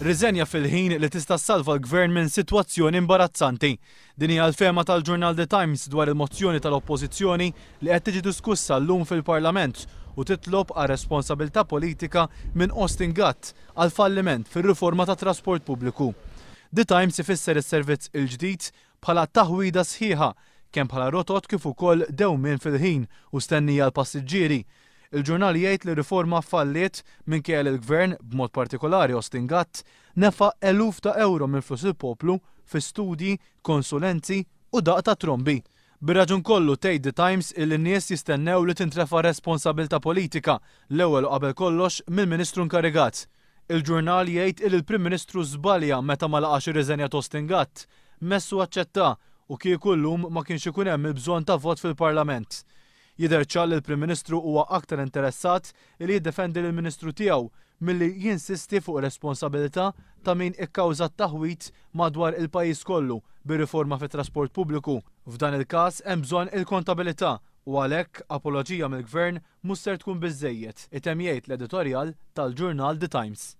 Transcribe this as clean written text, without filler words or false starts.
Riżenja fil-ħin li tista' ssalva l-Gvern minn sitwazzjoni imbarazzanti. Din hija l-fehma tal-ġurnal The Times dwar il-mozzjoni tal-Oppożizzjoni li qed tiġi diskussa llum fil-Parlament u titlob għal responsabilità politika minn Austin Gatt għal falliment fir-riforma tat trasport pubbliku. The Times ifisser is-servizz il-ġdid bħala taħwida sħiħa kemm bħala rotot kif ukoll dewmien fil-ħin u stennija l-passiġġieri. Il-ġurnal jgħid li riforma falliet minkejja li l-Gvern, b'mod partikolari Austin Gatt, nefa' eluf ta' euro minn flus il-poplu fi studji, konsulenzi u daq ta' trombi. Bir-raġun kollu tgħid The Times il nies jistennew li tintrefa' responsabilità politika l-ewwel qabel kollox mill-Ministru nkarigat. Il-ġurnal jgħid li l-Prim Ministru żbalja meta ma laqax ir-riżenja ta' Austin Gatt, messu aċċetta u kieku llum ma kienx ikun hemm il-bżonn ta' vot fil-Parlament. Jidher ċar li l-Prim Ministru huwa aktar interessat li jiddefendi lill-Ministru tiegħu milli jinsisti fuq responsabilità ta' min ikkawża taħwit madwar il-pajjiż kollu bir-riforma fit-trasport pubbliku. F'dan il-każ hemm bżonn il-kontabilità u għalhekk apoloġija mill-Gvern mhux ser tkun biżżejjed, item jgħid l-editorjal tal-ġurnal The Times.